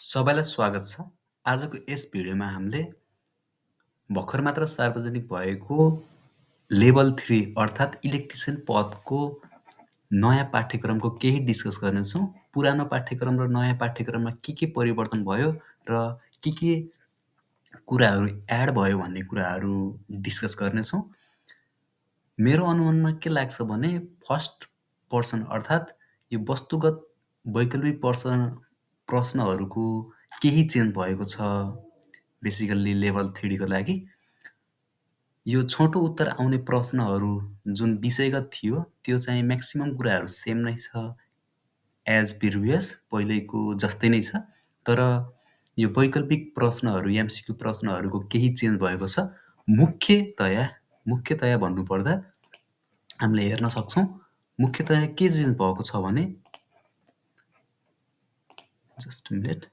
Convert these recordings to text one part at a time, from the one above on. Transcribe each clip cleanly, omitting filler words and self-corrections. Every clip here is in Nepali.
सबैलाई स्वागत छ। आजको यस भिडियोमा हामीले भर्खर मात्र सार्वजनिक भएको लेभल 3 अर्थात् इलेक्ट्रिसियन पदको नयाँ पाठ्यक्रमको केही डिस्कस गर्नेछौँ। पुरानो पाठ्यक्रम र नयाँ पाठ्यक्रममा के परिवर्तन भयो र के कुराहरू एड भयो भन्ने कुराहरू डिस्कस गर्नेछौँ। मेरो अनुमानमा के लाग्छ भने फर्स्ट पर्सन अर्थात् यो वस्तुगत वैकल्पिक प्रश्नहरूको केही चेन्ज भएको छ बेसिकल्ली लेभल 3 को लागि। यो छोटो उत्तर आउने प्रश्नहरू जुन विषयगत थियो त्यो चाहिँ म्याक्सिमम कुराहरू सेम नै छ एज प्रिभियस पहिलेको जस्तै नै छ। तर यो वैकल्पिक प्रश्नहरू एमसिक्यू प्रश्नहरूको केही चेन्ज भएको छ। मुख्यतया भन्नुपर्दा हामीले हेर्न सक्छौँ मुख्यतया के चेन्ज भएको छ भने जस्ट अ मिनेट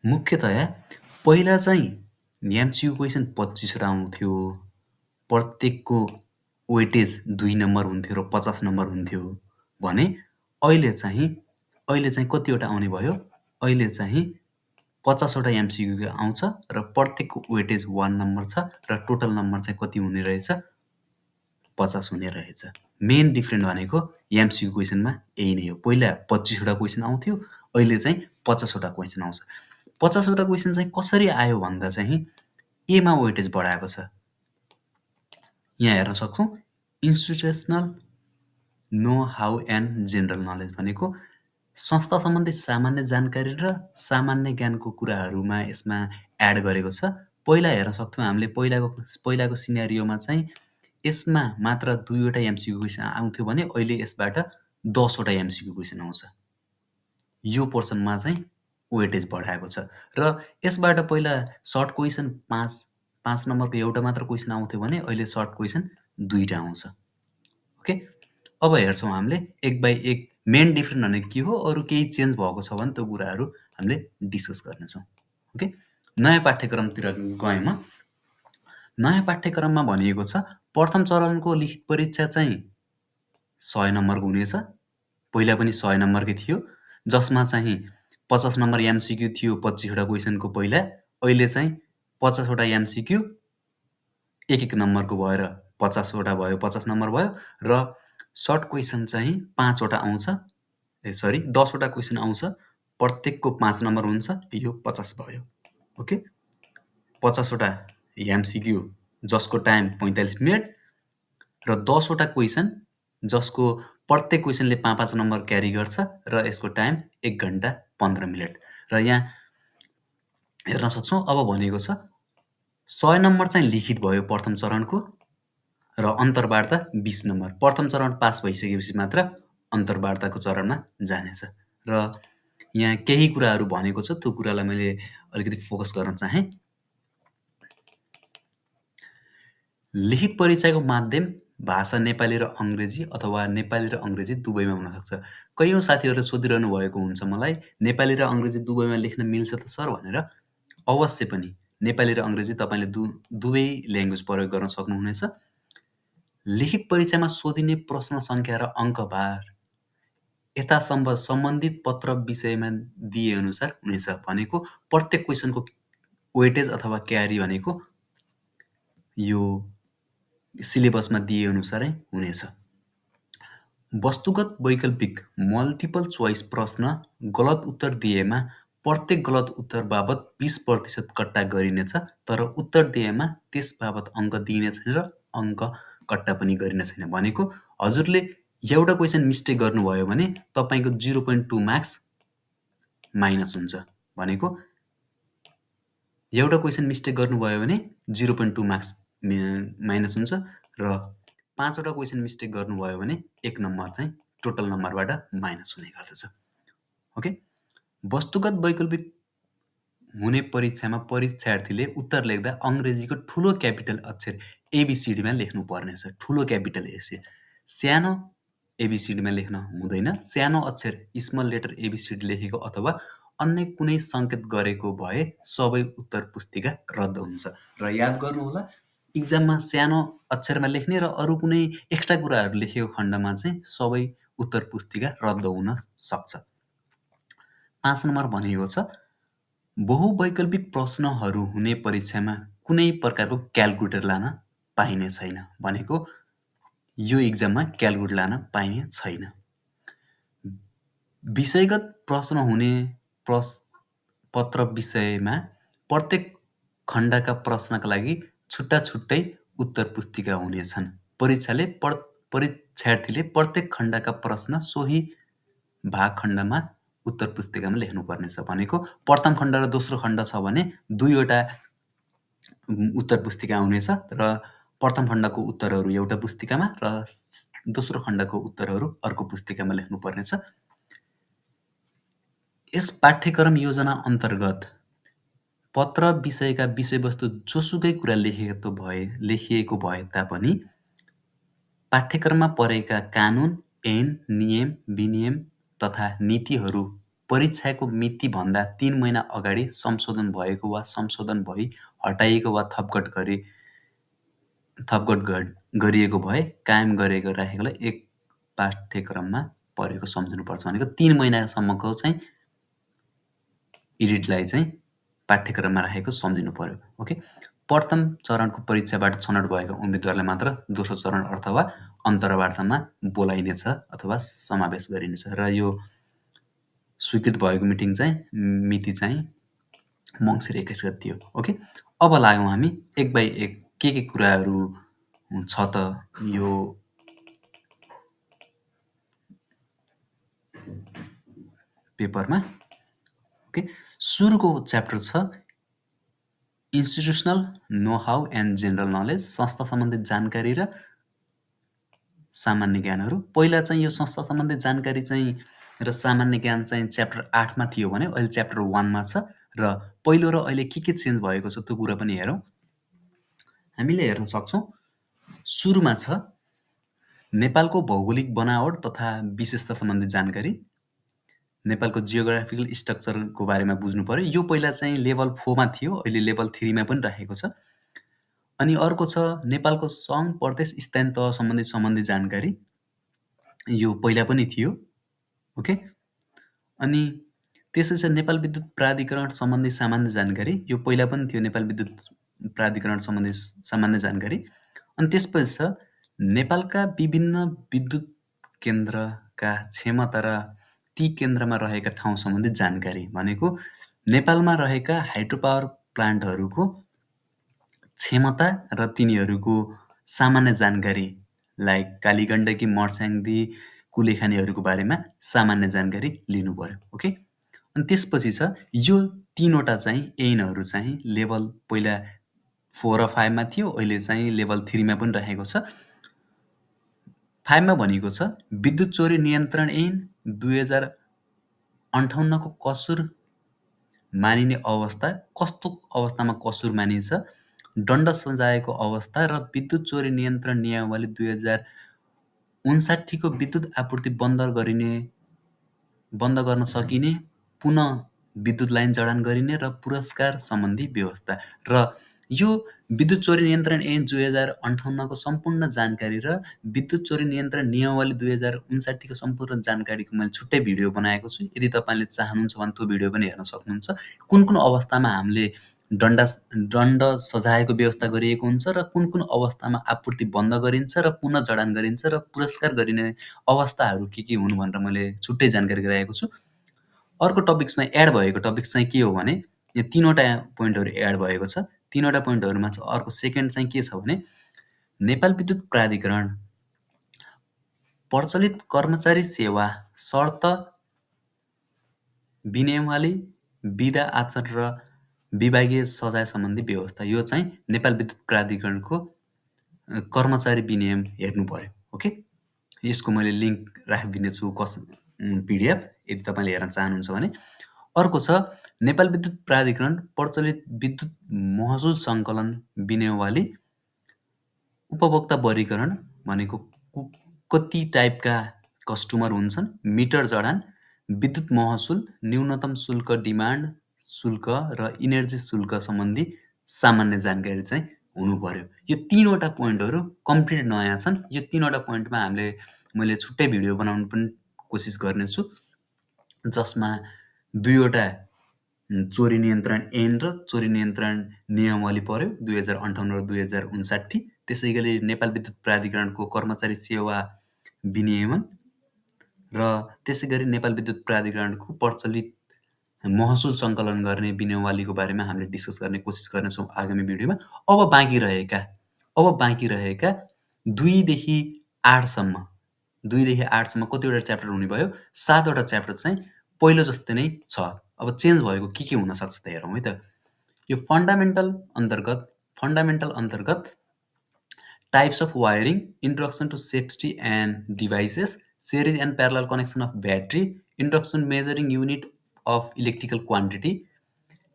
मुख्यतया पहिला चाहिँ एमसिक्यू क्वेसन 25 वटा आउँथ्यो। प्रत्येकको वेटेज 2 नम्बर हुन्थ्यो र 50 नम्बर हुन्थ्यो भने अहिले चाहिँ कतिवटा आउने भयो? अहिले चाहिँ 50 वटा एमसिक्यू आउँछ र प्रत्येकको वेटेज 1 नम्बर छ र टोटल नम्बर चाहिँ कति हुने रहेछ? 50 हुने रहेछ। मेन डिफरेन्ट भनेको एमसिक्यू क्वेसनमा यही नै हो। पहिला 25 वटा क्वेसन आउँथ्यो, अहिले चाहिँ 50 वटा क्वेसन आउँछ। 50 वटा क्वेसन चाहिँ कसरी आयो भन्दा चाहिँ एमा वेटेज बढाएको छ। यहाँ हेर्न सक्छौँ institutional know how and general knowledge भनेको संस्था सम्बन्धी सामान्य जानकारी र सामान्य ज्ञानको कुराहरूमा यसमा एड गरेको छ। पहिला हेर्न सक्थ्यौँ हामीले पहिलाको सिनेरियोमा चाहिँ यसमा मात्र 2 वटा एमसिक्यू क्वेसन आउँथ्यो भने अहिले यसबाट 10 वटा एमसिक्यू क्वेसन आउँछ। यो पोर्सनमा चाहिँ वेटेज बढाएको छ र यसबाट पहिला सर्ट क्वेसन 5 नम्बरको एउटा मात्र क्वेसन आउँथ्यो भने अहिले सर्ट क्वेसन 2 टा आउँछ। ओके, अब हेर्छौँ हामीले एक बाई एक मेन डिफरेन्ट भनेको के हो, अरू केही चेन्ज भएको छ भने त्यो कुराहरू हामीले डिस्कस गर्नेछौँ। ओके, नयाँ पाठ्यक्रमतिर गएँ म। नयाँ पाठ्यक्रममा भनिएको छ प्रथम चरणको लिखित परीक्षा चाहिँ 100 नम्बरको हुनेछ। पहिला पनि 100 नम्बरकै थियो जसमा चाहिँ 50 नम्बर एमसिक्यू थियो 25 वटा क्वेसनको पहिला। अहिले चाहिँ 50 वटा एमसिक्यू एक नम्बरको भएर 50 वटा भयो, 50 नम्बर भयो र सर्ट क्वेसन चाहिँ 5 वटा आउँछ। 10 वटा क्वेसन आउँछ, प्रत्येकको 5 नम्बर हुन्छ, यो 50 भयो। ओके, 50 वटा एमसिक्यू जसको टाइम 45 मिनेट र 10 वटा क्वेसन जसको प्रत्येक क्वेसनले 5-5 नम्बर क्यारी गर्छ र यसको टाइम 1 घण्टा 15 मिनेट। र यहाँ हेर्न सक्छौँ अब भनेको छ 100 नम्बर चाहिँ लिखित भयो प्रथम चरणको र अन्तर्वार्ता 20 नम्बर। प्रथम चरण पास भइसकेपछि मात्र अन्तर्वार्ताको चरणमा जानेछ। र यहाँ केही कुराहरू भनेको छ त्यो कुरालाई मैले अलिकति फोकस गर्न चाहेँ। लिखित परीक्षाको माध्यम भाषा नेपाली र अङ्ग्रेजी अथवा नेपाली र अङ्ग्रेजी दुवैमा हुन सक्छ। कैयौँ साथीहरूले सोधिरहनु भएको हुन्छ मलाई नेपाली र अङ्ग्रेजी दुवैमा लेख्न मिल्छ त सर भनेर। अवश्य पनि नेपाली र अङ्ग्रेजी तपाईँले दुवै ल्याङ्ग्वेज प्रयोग गर्न सक्नुहुनेछ। लिखित परीक्षामा सोधिने प्रश्न सङ्ख्या र अङ्कभार यथासम्भव सम्बन्धित पत्र विषयमा दिएअनुसार हुनेछ। भनेको प्रत्येक क्वेसनको वेटेज अथवा क्यारी भनेको यो सिलेबसमा दिएअनुसारै हुनेछ। वस्तुगत वैकल्पिक मल्टिपल चोइस प्रश्न गलत उत्तर दिएमा प्रत्येक गलत उत्तर बाबत 20% कट्टा गरिनेछ, तर उत्तर दिएमा त्यस बाबत अङ्क दिइने छैन र अङ्क कट्टा पनि गरिने छैन। भनेको हजुरले एउटा क्वेसन मिस्टेक गर्नुभयो भने तपाईँको 0.2 मार्क्स माइनस हुन्छ। भनेको एउटा क्वेसन मिस्टेक गर्नुभयो भने 0.2 मार्क्स माइनस हुन्छ र 5 वटा क्वेसन मिस्टेक गर्नुभयो भने 1 नम्बर चाहिँ टोटल नम्बरबाट माइनस हुने गर्दछ। ओके, वस्तुगत वैकल्पिक हुने परीक्षामा परीक्षार्थीले उत्तर लेख्दा अङ्ग्रेजीको ठुलो क्यापिटल अक्षर एबिसिडीमा लेख्नु पर्नेछ। ठुलो क्यापिटल एसे सानो एबिसिडीमा लेख्न हुँदैन। सानो अक्षर स्मल लेटर एबिसिडी लेखेको अथवा अन्य कुनै सङ्केत गरेको भए सबै उत्तर पुस्तिका रद्द हुन्छ। र याद गर्नुहोला इक्जाममा सानो अक्षरमा लेख्ने र अरू कुनै एक्स्ट्रा कुराहरू लेखेको खण्डमा चाहिँ सबै उत्तर पुस्तिका रद्द हुन सक्छ। 5 नम्बर भनेको छ बहुवैकल्पिक प्रश्नहरू हुने परीक्षामा कुनै प्रकारको क्याल्कुलेटर लान पाइने छैन। भनेको यो इक्जाममा क्याल्कुलेटर लान पाइने छैन। विषयगत प्रश्न हुने पत्र विषयमा प्रत्येक खण्डका प्रश्नका लागि छुट्टा-छुट्टै उत्तर पुस्तिका हुनेछन्। परीक्षार्थीले प्रत्येक खण्डका प्रश्न सोही भाग खण्डमा उत्तर पुस्तिकामा लेख्नुपर्नेछ। भनेको प्रथम खण्ड र दोस्रो खण्ड छ भने 2 वटा उत्तर पुस्तिका हुनेछ र प्रथम खण्डको उत्तरहरू एउटा पुस्तिकामा र दोस्रो खण्डको उत्तरहरू अर्को पुस्तिकामा लेख्नुपर्नेछ। यस पाठ्यक्रम योजना अन्तर्गत पत्र विषयका विषयवस्तु जोसुकै कुरा लेखिएको भए तापनि पाठ्यक्रममा परेका कानुन, ऐन, नियम, विनियम तथा नीतिहरू परीक्षाको मितिभन्दा 3 महिना अगाडि संशोधन भएको वा संशोधन भई हटाइएको वा थपघट गरिएको भए कायम राखेकोलाई एक पाठ्यक्रममा परेको सम्झनुपर्छ। भनेको 3 महिनासम्मको चाहिँ एडिटलाई चाहिँ पाठ्यक्रममा राखेको सम्झिनु पर्यो। ओके, प्रथम चरणको परीक्षाबाट छनौट भएका उम्मेदवारलाई मात्र दोस्रो चरण अथवा अन्तर्वार्तामा बोलाइनेछ अथवा समावेश गरिनेछ र यो स्वीकृत भएको मिति चाहिँ मङ्सिर 21 गते हो। ओके, अब लाग्यौँ हामी एक बाई एक के कुराहरू छ त यो पेपरमा। ओके, सुरुको च्याप्टर छ institutional know how and general knowledge, संस्था सम्बन्धी जानकारी र सामान्य ज्ञानहरू। पहिला चाहिँ यो संस्था सम्बन्धी जानकारी चाहिँ र सामान्य ज्ञान चाहिँ च्याप्टर 8 मा थियो भने अहिले च्याप्टर 1 मा छ र पहिलो र अहिले के चेन्ज भएको छ त्यो कुरा पनि हेरौँ। हामीले हेर्न सक्छौँ सुरुमा छ नेपालको भौगोलिक बनावट तथा विशेषता सम्बन्धी जानकारी, नेपालको जियोग्राफिकल स्ट्रक्चरको बारेमा बुझ्नु पर्यो। यो पहिला चाहिँ लेभल 4 मा थियो, अहिले लेभल 3 मा पनि राखेको छ। अनि अर्को छ नेपालको सङ्घ प्रदेश स्थानीय तह सम्बन्धी जानकारी, यो पहिला पनि थियो। ओके, अनि त्यसै छ नेपाल विद्युत प्राधिकरण सम्बन्धी सामान्य जानकारी, यो पहिला पनि थियो नेपाल विद्युत प्राधिकरण सम्बन्धी सामान्य जानकारी। अनि त्यसपछि छ नेपालका विभिन्न विद्युत केन्द्रका क्षमता र ती केन्द्रमा रहेका ठाउँ सम्बन्धी जानकारी। भनेको नेपालमा रहेका हाइड्रो पावर प्लान्टहरूको क्षमता र तिनीहरूको सामान्य जानकारी, लाइक कालीगण्डकी, मर्स्याङ्दी, कुलेखानीहरूको बारेमा सामान्य जानकारी लिनु पर्यो। ओके, अनि त्यसपछि छ यो 3वटा चाहिँ ऐनहरू चाहिँ लेभल पहिला 4 र 5 मा थियो, अहिले चाहिँ लेभल 3 मा पनि राखेको छ। 5 मा भनेको छ विद्युत चोरी नियन्त्रण ऐन 2058 को कसुर मानिने अवस्था, कस्तो अवस्थामा कसुर मानिन्छ, दण्ड सजायको अवस्था र विद्युत चोरी नियन्त्रण नियमावली 2059 को विद्युत आपूर्ति बन्द गर्न सकिने, पुनः विद्युत लाइन जडान गरिने र पुरस्कार सम्बन्धी व्यवस्था। र यो विद्युत चोरी नियन्त्रण ऐन 2058 को सम्पूर्ण जानकारी र विद्युत चोरी नियन्त्रण नियमावली 2059 को सम्पूर्ण जानकारीको मैले छुट्टै भिडियो बनाएको छु। यदि तपाईँले चाहनुहुन्छ भने त्यो भिडियो पनि हेर्न सक्नुहुन्छ। कुन अवस्थामा हामीले दण्ड सजायको व्यवस्था गरिएको हुन्छ र कुन अवस्थामा आपूर्ति बन्द गरिन्छ र पुनः जडान गरिन्छ र पुरस्कार गरिने अवस्थाहरू के हुन् भनेर मैले छुट्टै जानकारी गराएको छु। अर्को टपिक्समा एड भएको टपिक्स चाहिँ के हो भने यो 3वटा पोइन्टहरू एड भएको छ। 3वटा पोइन्टहरूमा छ अर्को सेकेन्ड चाहिँ के छ भने नेपाल विद्युत प्राधिकरण प्रचलित कर्मचारी सेवा शर्त विनियमावली, विधा आचरण र विभागीय सजाय सम्बन्धी व्यवस्था, यो चाहिँ नेपाल विद्युत प्राधिकरणको कर्मचारी विनियम हेर्नु पर्यो। ओके, यसको मैले लिङ्क राखिदिनेछु PDF यदि तपाईँले हेर्न चाहनुहुन्छ भने। अर्को छ नेपाल विद्युत प्राधिकरण प्रचलित विद्युत महसुल सङ्कलन विनियमावली, उपभोक्ता वर्गीकरण, भनेको कति टाइपका कस्टमर हुन्छन्, मिटर जडान, विद्युत महसुल, न्यूनतम शुल्क, डिमान्ड शुल्क र इनर्जी शुल्क सम्बन्धी सामान्य जानकारी चाहिँ हुनु पर्यो। यो 3वटा पोइन्टहरू कम्प्लिट नयाँ छन्। यो 3वटा पोइन्टमा हामीले मैले छुट्टै भिडियो बनाउनु पनि कोसिस गर्नेछु, जसमा 2 वटा चोरी नियन्त्रण ऐन र चोरी नियन्त्रण नियमावली पर्यो 2058 र 2059। त्यसैगरी नेपाल विद्युत प्राधिकरणको कर्मचारी सेवा विनियमन र त्यसैगरी नेपाल विद्युत प्राधिकरणको प्रचलित महसुल सङ्कलन गर्ने विनियमावलीको बारेमा हामीले डिस्कस गर्ने कोसिस गर्नेछौँ आगामी भिडियोमा। अब बाँकी रहेका 2 देखि 8 सम्म 2 देखि 8 सम्म कतिवटा च्याप्टर हुने भयो? 7 वटा च्याप्टर चाहिँ पहिलो जस्तै नै छ। अब चेन्ज भएको के हुनसक्छ त हेरौँ है त। यो फन्डामेन्टल अन्तर्गत types of wiring, introduction to safety and devices, series and parallel connection of battery, introduction measuring unit of electrical quantity,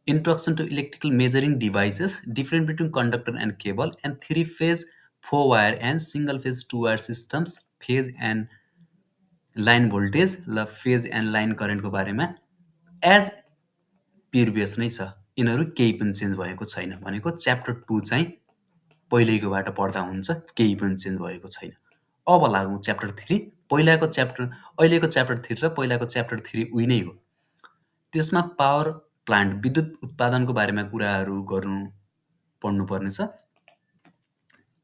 introduction to electrical measuring devices, difference between conductor and cable, and three-phase, four-wire and single-phase two-wire systems, phase and line voltage ल phase and line current को बारेमा एज प्रिभियस नै छ। यिनीहरू केही पनि चेन्ज भएको छैन। भनेको च्याप्टर 2 चाहिँ पहिलेकोबाट पढ्दा हुन्छ, केही पनि चेन्ज भएको छैन। अब लागौँ च्याप्टर 3। अहिलेको च्याप्टर 3 र पहिलाको च्याप्टर 3 उही नै हो। त्यसमा पावर प्लान्ट, विद्युत उत्पादनको बारेमा कुराहरू पढ्नुपर्नेछ,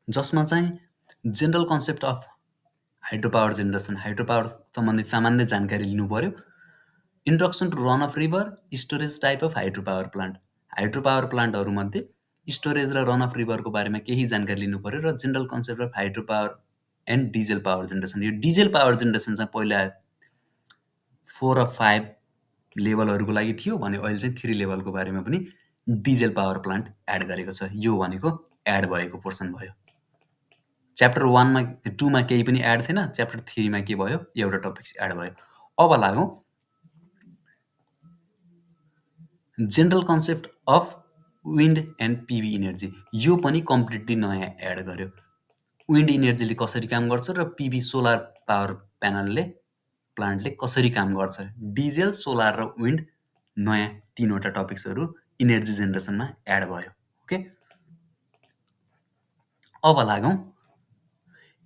जसमा चाहिँ general concept of hydro power generation, hydro power सम्बन्धी सामान्य जानकारी लिनु पर्यो। Introduction to run of river, storage type of hydro power plant, hydro power प्लान्टहरूमध्ये स्टोरेज र रन अफ रिभरको बारेमा केही जानकारी लिनु पर्यो र general concept of hydro power and diesel power generation. यो डिजेल पावर जेनेरेसन चाहिँ पहिला 4 र 5 लेभलहरूको लागि थियो भने अहिले चाहिँ 3 लेभलको बारेमा पनि डिजेल पावर प्लान्ट एड गरेको छ। यो भनेको एड भएको पोर्सन भयो। च्याप्टर 2 मा केही पनि एड थिएन, च्याप्टर 3 मा के भयो? एउटा टपिक एड भयो। अब लागौँ general concept of wind and PV energy. यो पनि कम्प्लिटली नयाँ एड गर्यो। विन्ड इनर्जीले कसरी काम गर्छ र पिभी सोलर पावर प्लान्टले कसरी काम गर्छ। डिजेल, सोलर र विन्ड नयाँ 3 वटा टपिक्सहरू इनर्जी जेनेरेसनमा एड भयो। ओके, अब लागौँ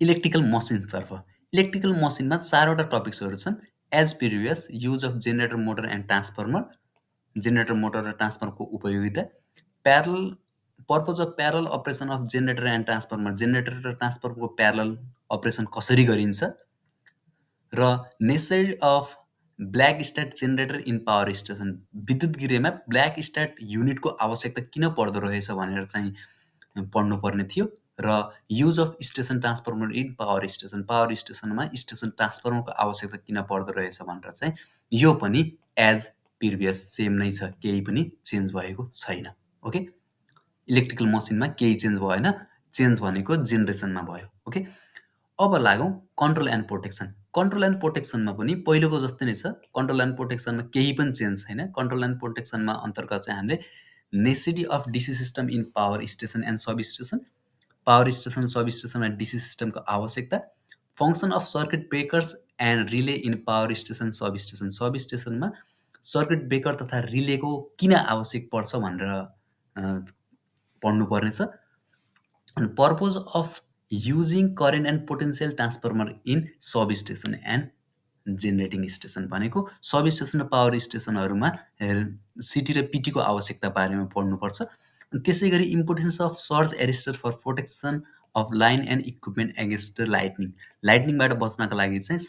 इलेक्ट्रिकल मसिनतर्फ। इलेक्ट्रिकल मसिनमा 4 वटा टपिक्सहरू छन्। As previous, use of generator, motor and transformer, generator, motor र ट्रान्सफर्मरको उपयोगिता, purpose of parallel operation of generator and transformer, generator र ट्रान्सफर्मरको प्यारल अपरेसन कसरी गरिन्छ, र necessary of black start generator in power station, विद्युत गृहमा ब्ल्याक स्ट्याट युनिटको आवश्यकता किन पर्दो रहेछ भनेर चाहिँ पढ्नुपर्ने थियो, र use of station transformer in power station, power स्टेसनमा स्टेसन ट्रान्सफर्मरको आवश्यकता किन पर्दो रहेछ भनेर चाहिँ यो पनि एज प्रिभियस सेम नै छ, केही पनि चेन्ज भएको छैन। ओके, इलेक्ट्रिकल मसिनमा केही चेन्ज भएन, चेन्ज भनेको जेनेरेसनमा भयो। ओके, अब लागौँ control and protection. Control and प्रोटेक्सनमा पनि पहिलेको जस्तै नै छ। कन्ट्रोल एन्ड प्रोटेक्सनमा केही पनि चेन्ज छैन। कन्ट्रोल एन्ड प्रोटेक्सनमा अन्तर्गत चाहिँ हामीले necessity of DC system in power station and substation, power station सब स्टेसनमा डिसी सिस्टमको आवश्यकता, function of circuit breakers and relay in power station substation, सब स्टेसनमा सर्किट ब्रेकर तथा रिलेको किन आवश्यक पर्छ भनेर पढ्नुपर्नेछ। अनि purpose of using current and potential transformer in substation and generating station, भनेको सब स्टेसन र पावर स्टेसनहरूमा सिटी र पिटीको आवश्यकता बारेमा पढ्नुपर्छ। त्यसै गरी importance of surge arrester for protection of line and equipment against lightning, लाइटनिङबाट बच्नका लागि चाहिँ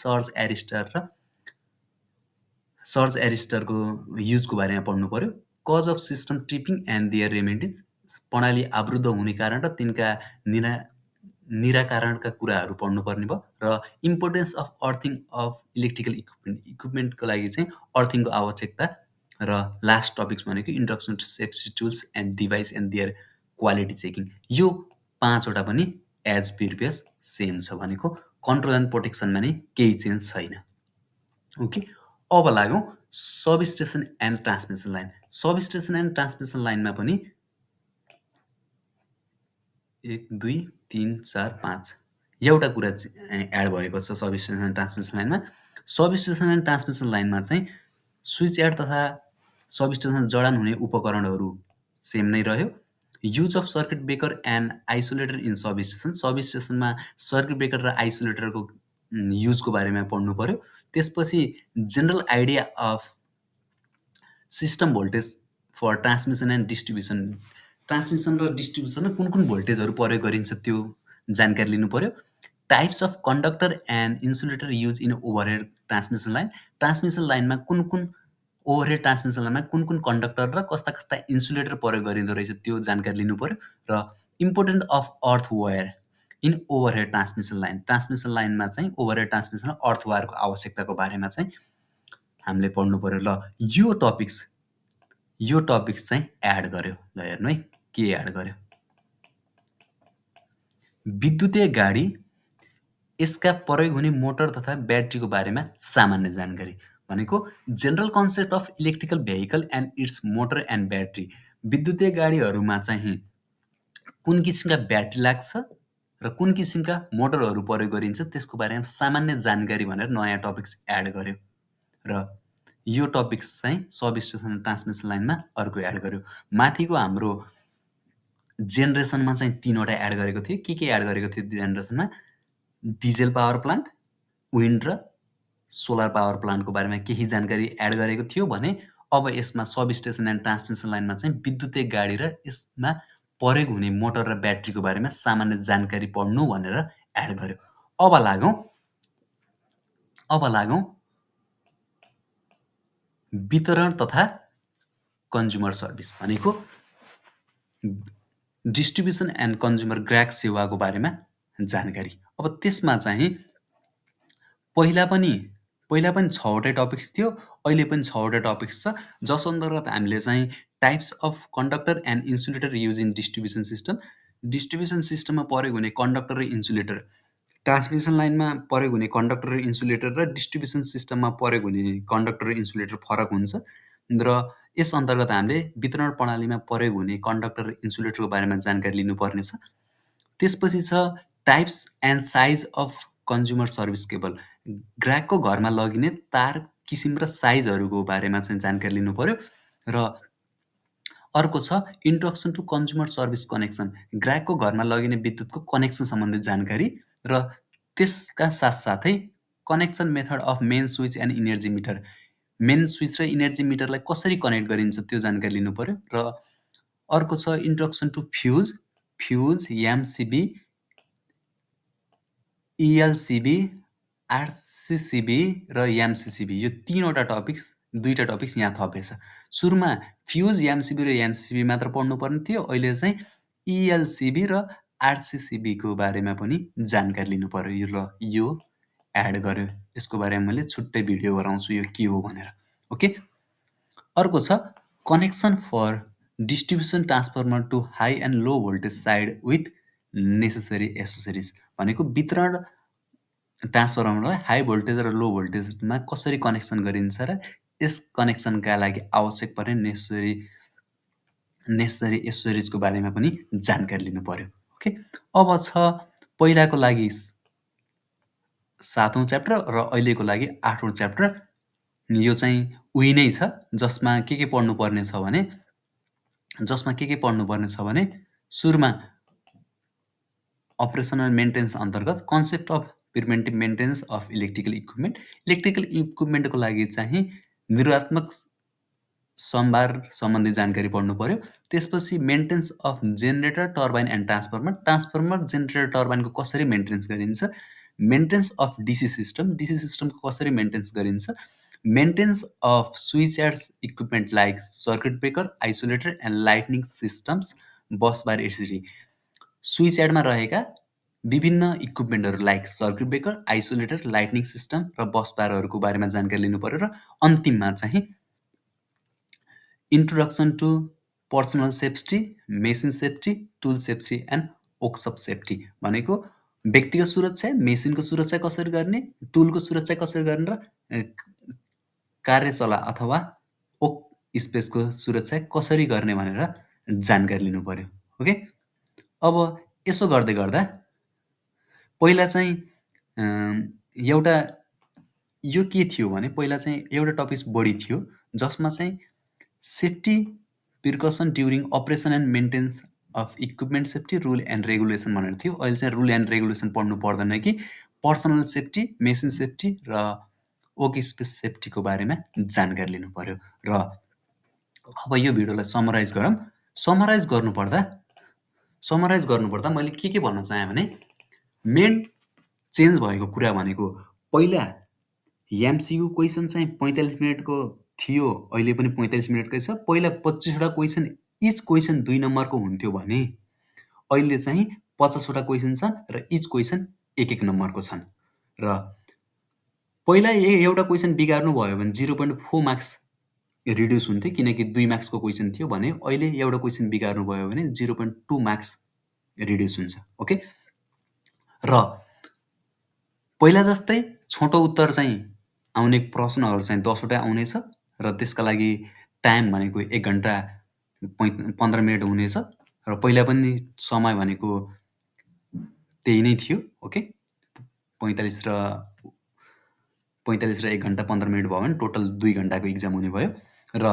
सर्ज एरिस्टरको युजको बारेमा पढ्नु पर्यो। Cause of system tripping and their remedies, प्रणाली आवृद्ध हुने कारण र तिनका निराकरणका कुराहरू पढ्नुपर्ने भयो, र importance of earthing of electrical इक्विपमेन्टको लागि चाहिँ अर्थिङको आवश्यकता, र लास्ट टपिक्स भनेको introduction to safety tools and device and their quality checking. यो 5 वटा पनि एज प्रिभियस सेम छ, भनेको कन्ट्रोल एन्ड प्रोटेक्सनमा नै केही चेन्ज छैन। ओके, अब लागौँ substation and transmission line. Substation and transmission लाइनमा पनि 1 2 3 4 5 एउटा कुरा एड भएको छ सब स्टेसन एन्ड ट्रान्समिसन लाइनमा। सब स्टेसन एन्ड ट्रान्समिसन लाइनमा चाहिँ स्विच यार्ड तथा सब स्टेसन जडान हुने उपकरणहरू सेम नै रह्यो। Use of circuit breaker and isolator in substation, सब स्टेसनमा सर्किट ब्रेकर र आइसोलेटरको युजको बारेमा पढ्नु पर्यो। त्यसपछि general idea of system voltage for transmission and distribution. Transmission र डिस्ट्रिब्युसनमा कुन भोल्टेजहरू प्रयोग गरिन्छ त्यो जानकारी लिनु पर्यो। Types of conductor and insulator use in overhead transmission line. Transmission लाइनमा कुन ओभरहेड ट्रान्समिसन लाइनमा कुन कन्डक्टर र कस्ता इन्सुलेटर प्रयोग गरिँदो रहेछ त्यो जानकारी लिनु पर्यो। र important of earth wire in overhead transmission line. Transmission लाइनमा चाहिँ ओभरहेड ट्रान्समिसन अर्थ वायरको आवश्यकताको बारेमा चाहिँ हामीले पढ्नु पर्यो। ल यो टपिक्स चाहिँ एड गर्यो। ल हेर्नु है के एड गर्यो। विद्युतीय गाडी, यसका प्रयोग हुने मोटर तथा ब्याट्रीको बारेमा सामान्य जानकारी। भनेको general concept of electrical vehicle and it's motor and battery. विद्युतीय गाडीहरूमा चाहिँ कुन किसिमका ब्याट्री लाग्छ र कुन किसिमका मोटरहरू प्रयोग गरिन्छ त्यसको बारेमा सामान्य जानकारी भनेर नयाँ टपिक्स एड गर्यो। र यो टपिक्स चाहिँ सब स्टेसन ट्रान्समिसन लाइनमा अर्को एड गर्यो। माथिको हाम्रो जेनरेसनमा चाहिँ 3वटा एड गरेको थियो। के एड गरेको थियो जेनरेसनमा? डिजेल पावर प्लान्ट, विन्ड र सोलर पावर प्लान्टको बारेमा केही जानकारी एड गरेको थियो भने अब यसमा सब स्टेसन एन्ड ट्रान्समिसन लाइनमा चाहिँ विद्युतीय गाडी र यसमा प्रयोग हुने मोटर र ब्याट्रीको बारेमा सामान्य जानकारी पढ्नु भनेर एड गर्यो। अब लागौँ वितरण तथा कन्ज्युमर सर्भिस भनेको डिस्ट्रिब्युसन एन्ड कन्ज्युमर ग्राहक सेवाको बारेमा जानकारी। अब त्यसमा चाहिँ पहिला पनि 6वटै टपिक्स थियो, अहिले पनि 6वटा टपिक्स छ, जस अन्तर्गत हामीले चाहिँ types of conductor and insulator use in distribution system. Distribution सिस्टममा प्रयोग हुने कन्डक्टर र इन्सुलेटर, ट्रान्समिसन लाइनमा प्रयोग हुने कन्डक्टर र इन्सुलेटर र डिस्ट्रिब्युसन सिस्टममा प्रयोग हुने कन्डक्टर र इन्सुलेटर फरक हुन्छ। र यस अन्तर्गत हामीले वितरण प्रणालीमा प्रयोग हुने कन्डक्टर र इन्सुलेटरको बारेमा जानकारी लिनुपर्नेछ। त्यसपछि छ types and size of consumer service cable. ग्राहकको घरमा लगिने तार किसिम र साइजहरूको बारेमा चाहिँ जानकारी लिनु पर्यो। र अर्को छ introduction to consumer service connection. ग्राहकको घरमा लगिने विद्युतको कनेक्सन सम्बन्धी जानकारी र त्यसका साथसाथै connection method of main switch and energy meter. Main switch र इनर्जी मिटरलाई कसरी कनेक्ट गरिन्छ त्यो जानकारी लिनु पर्यो। र अर्को छ इन्ट्रोडक्सन टु फ्युज, एमसिबी, इएलसिबी, आरसिसिबी र एमसिसिबी। यो 3वटा टपिक्स 2टा टपिक्स यहाँ थपेछ। सुरुमा फ्युज, एमसिबी र एमसिसिबी मात्र पढ्नुपर्ने थियो। अहिले चाहिँ इएलसिबी र आरसिसिबीको बारेमा पनि जानकारी लिनु पर्यो। र यो एड गर्यो। यसको बारेमा मैले छुट्टै भिडियो गराउँछु यो के हो भनेर। ओके। अर्को छ connection for distribution transformer to high and low voltage side with necessary accessories. भनेको वितरण ट्रान्सफर्मरलाई हाई भोल्टेज र लो भोल्टेजमा कसरी कनेक्सन गरिन्छ र यस कनेक्सनका लागि आवश्यक पर्ने नेसेसरी एसेसरिजको बारेमा पनि जानकारी लिनु पर्यो। ओके। अब छ पहिलाको लागि 7औं च्याप्टर र अहिलेको लागि 8औं च्याप्टर। यो चाहिँ उही नै छ जसमा के पढ्नुपर्ने छ भने सुरुमा अपरेसनल मेन्टेनेन्स अन्तर्गत concept of preventive maintenance of electrical equipment. Electrical इक्विपमेन्टको लागि चाहिँ निर्वात्मक सम्भार सम्बन्धी जानकारी पढ्नु पर्यो। त्यसपछि maintenance of generator, turbine and transformer, generator, टर्बाइनको कसरी मेन्टेनेन्स गरिन्छ। मेन्टेनेन्स अफ डिसी सिस्टमको कसरी मेन्टेनेन्स गरिन्छ। Maintenance of switchyard equipment like circuit breaker, isolator and lightning systems, busbar etcetera. स्विच यार्डमा रहेका विभिन्न इक्विपमेन्टहरू like circuit breaker, isolator, lightning system र बस बारहरूको बारेमा जानकारी लिनु पर्यो। र अन्तिममा चाहिँ introduction to personal safety, machine safety, tool safety and workshop safety. भनेको व्यक्तिगत सुरक्षा, मेसिनको सुरक्षा कसरी गर्ने, टुलको सुरक्षा कसरी गर्ने र कार्यशाला अथवा वर्क स्पेसको सुरक्षा कसरी गर्ने भनेर जानकारी लिनु पर्यो। ओके। अब यसो गर्दै गर्दा पहिला चाहिँ एउटा यो के थियो भने पहिला चाहिँ एउटा टपिक्स बढी थियो जसमा चाहिँ safety precaution during operation and maintenance of equipment safety, rule and regulation भनेर थियो। अहिले चाहिँ रुल एन्ड रेगुलेसन पढ्नु पर्दैन कि पर्सनल सेफ्टी, मेसिन सेफ्टी र वर्क स्पेस सेफ्टीको बारेमा जानकारी लिनु पर्यो। र अब यो भिडियोलाई समराइज गर्नुपर्दा मैले के भन्न चाहेँ भने मेन चेन्ज भएको कुरा भनेको पहिला एमसिक्यू क्वेसन चाहिँ 45 मिनटको थियो, अहिले पनि 45 मिनटकै छ। पहिला 25 वटा क्वेसन, इच क्वेसन 2 नम्बरको हुन्थ्यो भने अहिले चाहिँ 50 वटा क्वेसन छन् र इच क्वेसन 1-1 नम्बरको छन्। र पहिला एउटा क्वेसन बिगार्नु भयो भने 0.4 मार्क्स रिड्युस हुन्थ्यो, किनकि 2 मार्क्सको क्वेसन थियो भने अहिले एउटा क्वेसन बिगार्नु भयो भने 0.2 मार्क्स रिड्युस हुन्छ। ओके, र पहिला जस्तै छोटो उत्तर चाहिँ आउने प्रश्नहरू चाहिँ 10 वटा आउनेछ र त्यसका लागि टाइम भनेको 1 घन्टा 15 मिनट हुनेछ र पहिला पनि समय भनेको त्यही नै थियो। ओके, 45 र 1 घन्टा 15 मिनट भयो भने टोटल 2 घन्टाको इक्जाम हुने भयो। र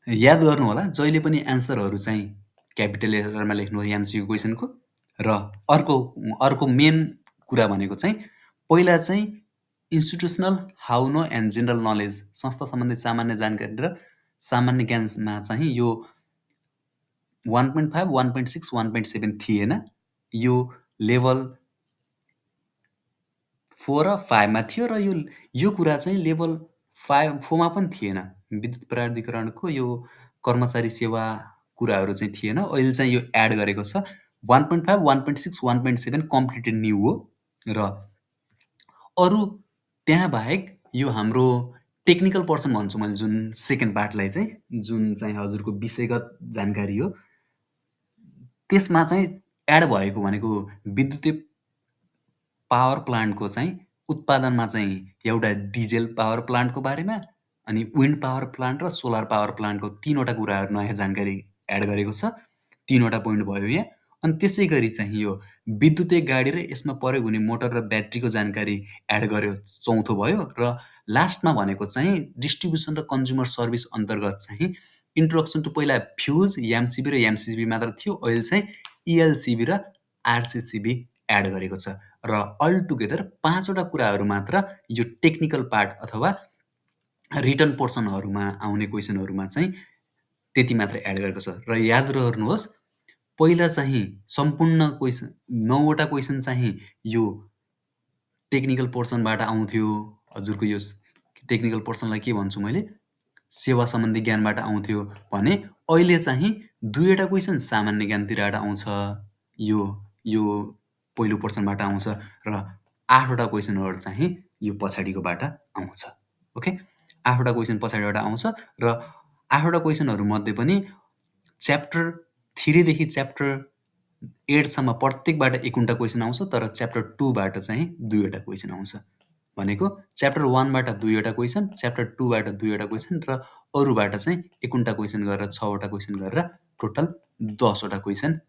याद गर्नु होला, जहिले पनि एन्सरहरू चाहिँ क्यापिटल लेटरमा लेख्नु एमसिक्यू क्वेसनको। र अर्को मेन कुरा भनेको चाहिँ पहिला चाहिँ institutional how know and general knowledge, संस्था सम्बन्धी सामान्य जानकारी र सामान्य ज्ञानमा चाहिँ यो 1.5, 1.6, 1.7 थिएन, यो लेभल 4 र 5 मा थियो र यो कुरा चाहिँ लेभल 4 मा पनि थिएन। विद्युत प्राधिकरणको यो कर्मचारी सेवा कुराहरू चाहिँ थिएन, अहिले चाहिँ यो एड गरेको छ। 1.5, 1.6, 1.7 कम्प्लिटेड न्यू हो। र अरू त्यहाँ बाहेक यो हाम्रो टेक्निकल पर्सन भन्छु मैले, जुन सेकेन्ड पार्टलाई चाहिँ, जुन चाहिँ हजुरको विषयगत जानकारी हो, त्यसमा चाहिँ एड भएको भनेको विद्युतीय पावर प्लान्टको चाहिँ उत्पादनमा चाहिँ एउटा डिजेल पावर प्लान्टको बारेमा, अनि विन्ड पावर प्लान्ट र सोलर पावर प्लान्टको 3 वटा कुराहरू नयाँ जानकारी एड गरेको छ। 3 वटा पोइन्ट भयो यहाँ। अनि त्यसै गरी चाहिँ यो विद्युतीय गाडी र यसमा प्रयोग हुने मोटर र ब्याट्रीको जानकारी एड गर्यो, 4थो भयो। र लास्टमा भनेको चाहिँ डिस्ट्रिब्युसन र कन्ज्युमर सर्भिस अन्तर्गत चाहिँ इन्ट्रोडक्सन टु, पहिला फ्युज, एमसिबी र एमसिबी मात्र थियो, अहिले चाहिँ इएलसिबी र आरसिसिबी एड गरेको छ। र अल टुगेदर 5 वटा कुराहरू मात्र यो टेक्निकल पार्ट अथवा रिटन पोर्सनहरूमा आउने क्वेसनहरूमा चाहिँ त्यति मात्र एड गरेको छ। र याद गर्नुहोस्, पहिला चाहिँ सम्पूर्ण क्वेसन 9 वटा क्वेसन चाहिँ यो टेक्निकल पोर्सनबाट आउँथ्यो। हजुरको यो टेक्निकल पोर्सनलाई के भन्छु मैले, सेवा सम्बन्धी ज्ञानबाट आउँथ्यो भने अहिले चाहिँ 2 वटा क्वेसन सामान्य ज्ञानतिरबाट आउँछ, यो पहिलो पोर्सनबाट आउँछ र 8 वटा क्वेसनहरू चाहिँ यो पछाडिकोबाट आउँछ। ओके, 8 वटा क्वेसन पछाडिबाट आउँछ र 8 वटा क्वेसनहरू मध्ये पनि च्याप्टर 3 देखि च्याप्टर 8 सम्म प्रत्येकबाट 1 वटा क्वेसन आउँछ, तर च्याप्टर 2 बाट चाहिँ 2 वटा क्वेसन आउँछ। भनेको च्याप्टर 1 बाट 2 वटा क्वेसन, च्याप्टर 2 बाट 2 वटा क्वेसन र अरूबाट चाहिँ 1 वटा क्वेसन गरेर 6 वटा क्वेसन गरेर टोटल 10 वटा क्वेसन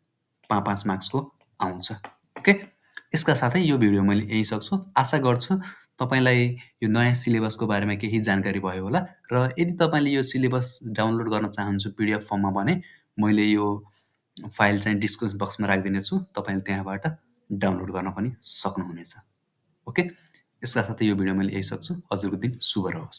5-5 मार्क्सको आउँछ। ओके, यसका साथै यो भिडियो मैले यही सक्छु। आशा गर्छु तपाईलाई यो नयाँ सिलेबसको बारेमा केही जानकारी भयो होला। र यदि तपाईले यो सिलेबस डाउनलोड गर्न चाहन्छु पीडीएफ फर्ममा भने मैले यो फाइल चाहिँ डिस्क्रिप्सन बक्समा राखिदिनेछु, तपाईले त्यहाँबाट डाउनलोड गर्न पनि सक्नुहुनेछ। ओके, यसका साथै यो भिडियो मैले यही सक्छु। हजुरको दिन शुभ रहोस्।